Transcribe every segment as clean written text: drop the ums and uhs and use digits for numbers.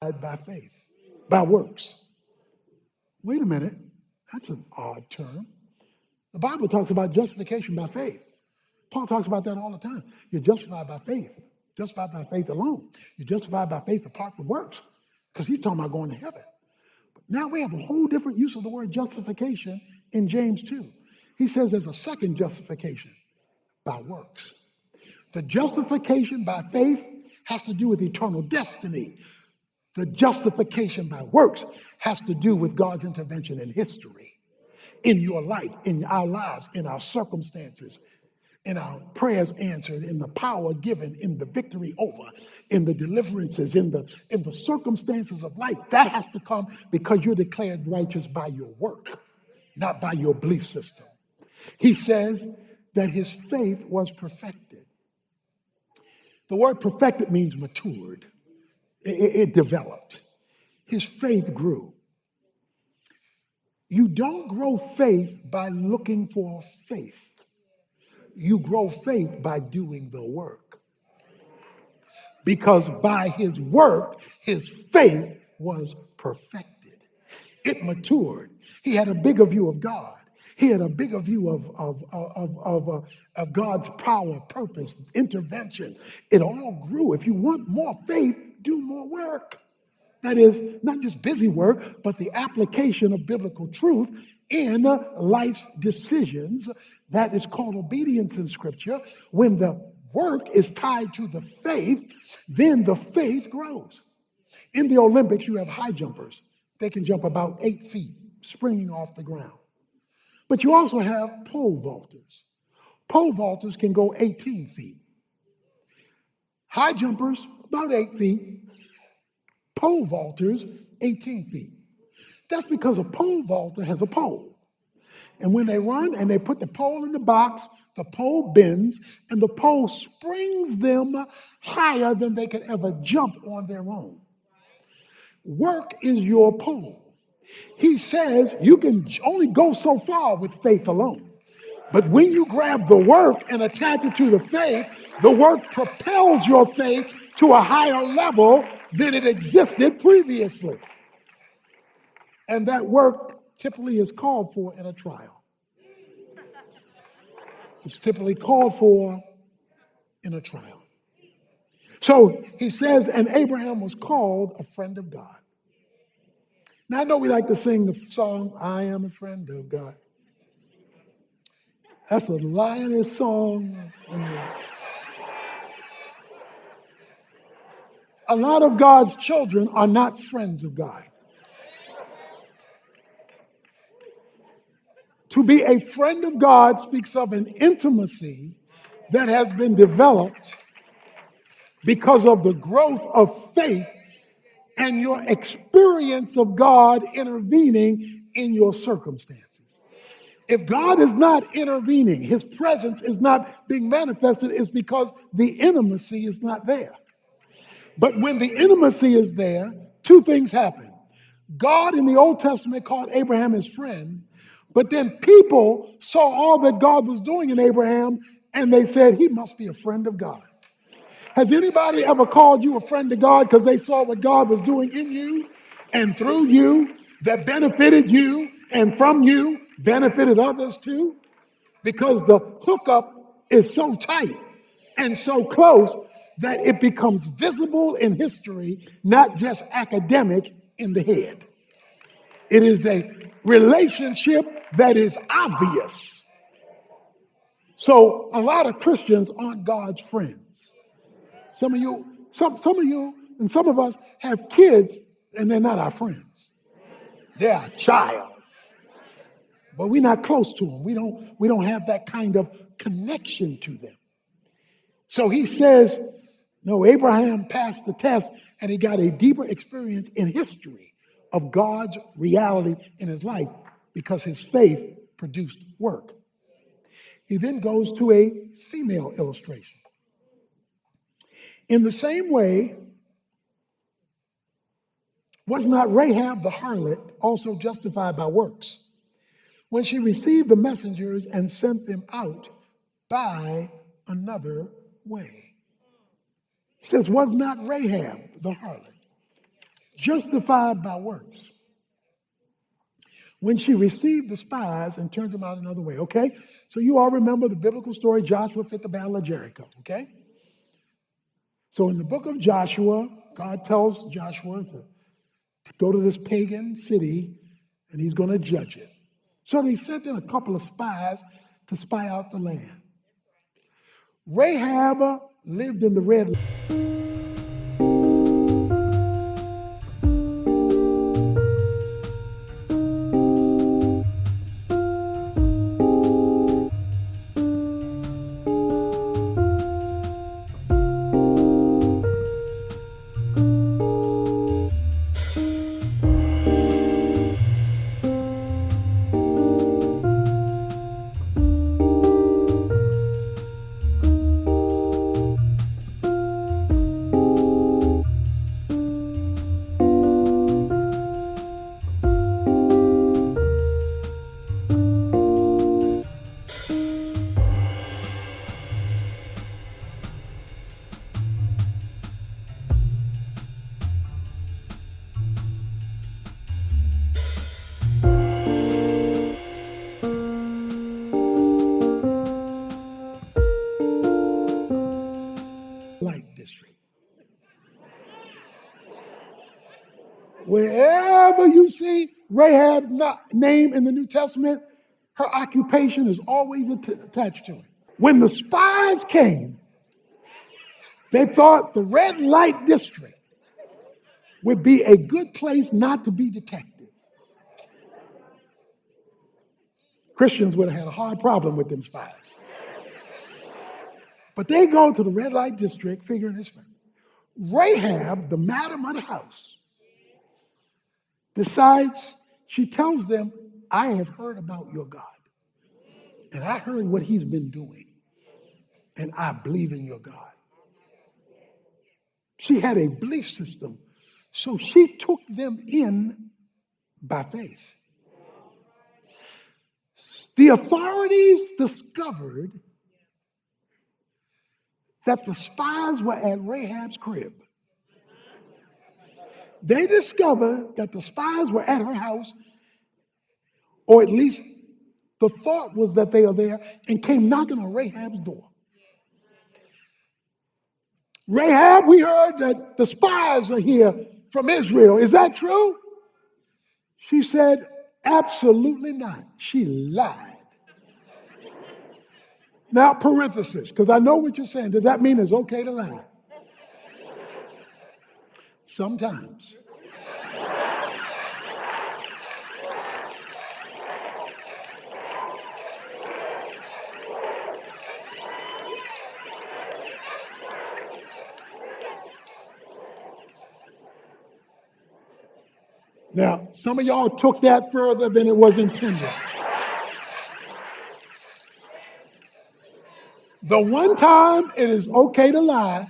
by faith, by works. Wait a minute, that's an odd term. The Bible talks about justification by faith. Paul talks about that all the time. You're justified by faith, justified by faith alone. You're justified by faith apart from works, because he's talking about going to heaven. But now we have a whole different use of the word justification in James 2. He says there's a second justification by works. The justification by faith has to do with eternal destiny. The justification by works has to do with God's intervention in history, in your life, in our lives, in our circumstances, in our prayers answered, in the power given, in the victory over, in the deliverances, in the circumstances of life. That has to come because you're declared righteous by your work, not by your belief system. He says that his faith was perfected. The word perfected means matured. It developed. His faith grew. You don't grow faith by looking for faith. You grow faith by doing the work. Because by his work, his faith was perfected. It matured. He had a bigger view of God. He had a bigger view of God's power, purpose, intervention. It all grew. If you want more faith, do more work. That is not just busy work, but the application of biblical truth in life's decisions. That is called obedience in Scripture. When the work is tied to the faith, then the faith grows. In the Olympics, you have high jumpers. They can jump about 8 feet, springing off the ground. But you also have pole vaulters. Pole vaulters can go 18 feet. High jumpers, about 8 feet. Pole vaulters, 18 feet. That's because a pole vaulter has a pole. And when they run and they put the pole in the box, the pole bends and the pole springs them higher than they could ever jump on their own. Work is your pole. He says you can only go so far with faith alone. But when you grab the work and attach it to the faith, the work propels your faith to a higher level than it existed previously. And that work typically is called for in a trial. It's typically called for in a trial. So he says, and Abraham was called a friend of God. Now, I know we like to sing the song, I am a friend of God. That's a lioness song. A lot of God's children are not friends of God. To be a friend of God speaks of an intimacy that has been developed because of the growth of faith and your experience of God intervening in your circumstances. If God is not intervening, his presence is not being manifested, it's because the intimacy is not there. But when the intimacy is there, two things happen. God in the Old Testament called Abraham his friend, but then people saw all that God was doing in Abraham and they said, he must be a friend of God. Has anybody ever called you a friend of God because they saw what God was doing in you and through you that benefited you and from you benefited others too? Because the hookup is so tight and so close that it becomes visible in history, not just academic in the head. It is a relationship that is obvious. So a lot of Christians aren't God's friends. Some of you, and some of us have kids and they're not our friends. They're our child. But we're not close to them. We don't have that kind of connection to them. So he says, no, Abraham passed the test and he got a deeper experience in history of God's reality in his life because his faith produced work. He then goes to a female illustration. In the same way, was not Rahab the harlot also justified by works when she received the messengers and sent them out by another way? He says, was not Rahab the harlot justified by works. When she received the spies and turned them out another way, okay? So you all remember the biblical story, Joshua fit the battle of Jericho, okay? So in the book of Joshua, God tells Joshua to go to this pagan city and he's going to judge it. So they sent in a couple of spies to spy out the land. Rahab lived in the red light district. Wherever you see Rahab's name in the New Testament, her occupation is always attached to it. When the spies came, they thought the red light district would be a good place not to be detected. Christians would have had a hard problem with them spies. But they go to the red light district figuring this way. Rahab, the madam of the house, decides, she tells them, I have heard about your God. And I heard what he's been doing. And I believe in your God. She had a belief system. So she took them in by faith. The authorities discovered that the spies were at Rahab's crib. They discovered that the spies were at her house, or at least the thought was that they are there, and came knocking on Rahab's door. Rahab, we heard that the spies are here from Israel. Is that true? She said, absolutely not. She lied. Now, parenthesis, because I know what you're saying. Does that mean it's okay to lie? Sometimes. Now, some of y'all took that further than it was intended. The one time it is okay to lie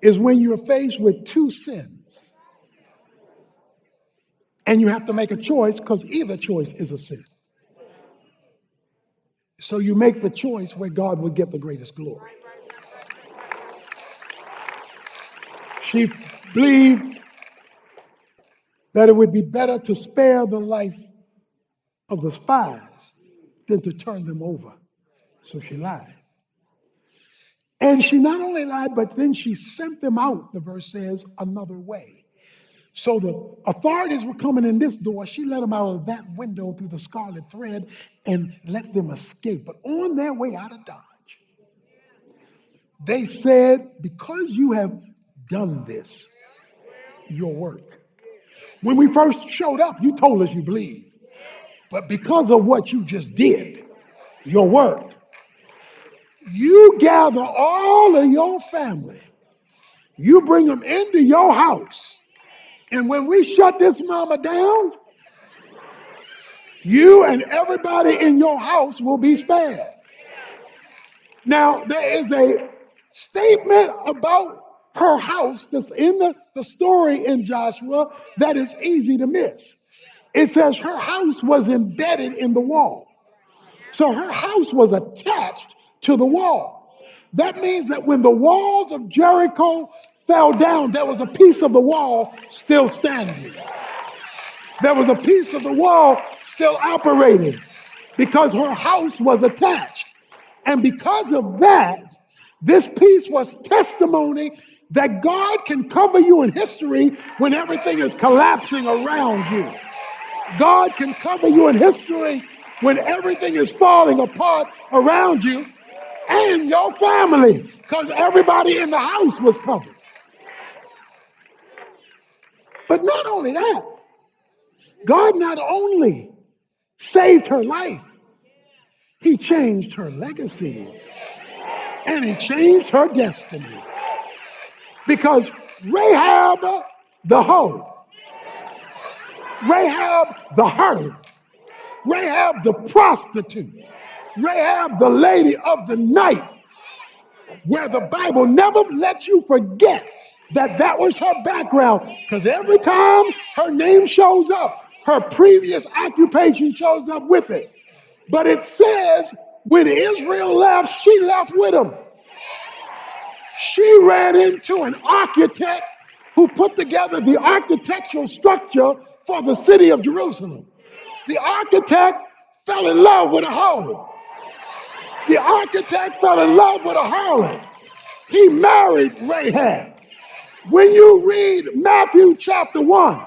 is when you're faced with two sins. And you have to make a choice because either choice is a sin. So you make the choice where God will get the greatest glory. She believed that it would be better to spare the life of the spies than to turn them over. So she lied. And she not only lied, but then she sent them out, the verse says, another way. So the authorities were coming in this door. She let them out of that window through the scarlet thread and let them escape. But on their way out of Dodge, they said, because you have done this, your work. When we first showed up, you told us you believed. But because of what you just did, your work, you gather all of your family, you bring them into your house, and when we shut this mama down, you and everybody in your house will be spared. Now, there is a statement about her house that's in the story in Joshua that is easy to miss. It says her house was embedded in the wall. So her house was attached to the wall. That means that when the walls of Jericho fell down, there was a piece of the wall still standing. There was a piece of the wall still operating because her house was attached. And because of that, this piece was testimony that God can cover you in history when everything is collapsing around you. God can cover you in history when everything is falling apart around you and your family, because everybody in the house was covered. But not only that, God not only saved her life, he changed her legacy and he changed her destiny. Because Rahab the hoe, Rahab the harlot, Rahab the prostitute, Rahab the lady of the night, where the Bible never lets you forget that was her background, because every time her name shows up, her previous occupation shows up with it. But it says when Israel left, she left with him. She ran into an architect who put together the architectural structure for the city of Jerusalem. The architect fell in love with a hoe. The architect fell in love with a harlot. He married Rahab. When you read Matthew chapter 1,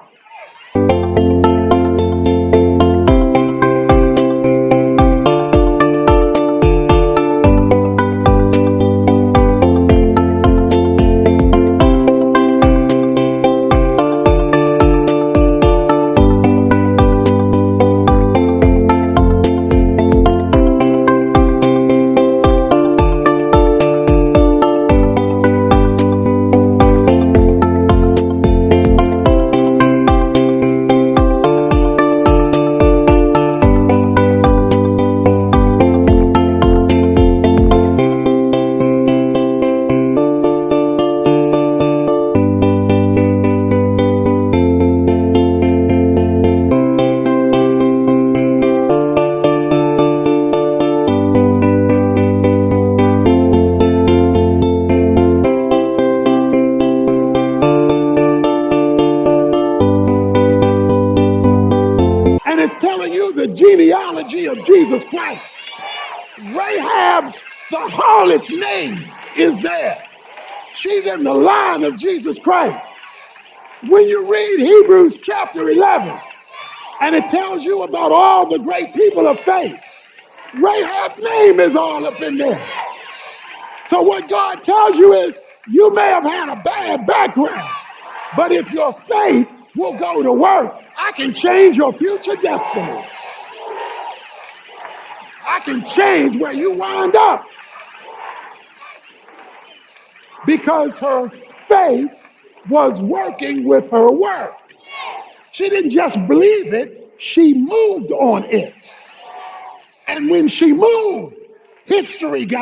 and it's telling you the genealogy of Jesus Christ. Rahab's, the harlot's name is there. She's in the line of Jesus Christ. When you read Hebrews chapter 11, and it tells you about all the great people of faith, Rahab's name is all up in there. So what God tells you is, you may have had a bad background, but if your faith will go to work, I can change your future destiny. I can change where you wind up. Because her faith was working with her work. She didn't just believe it, she moved on it. And when she moved, history got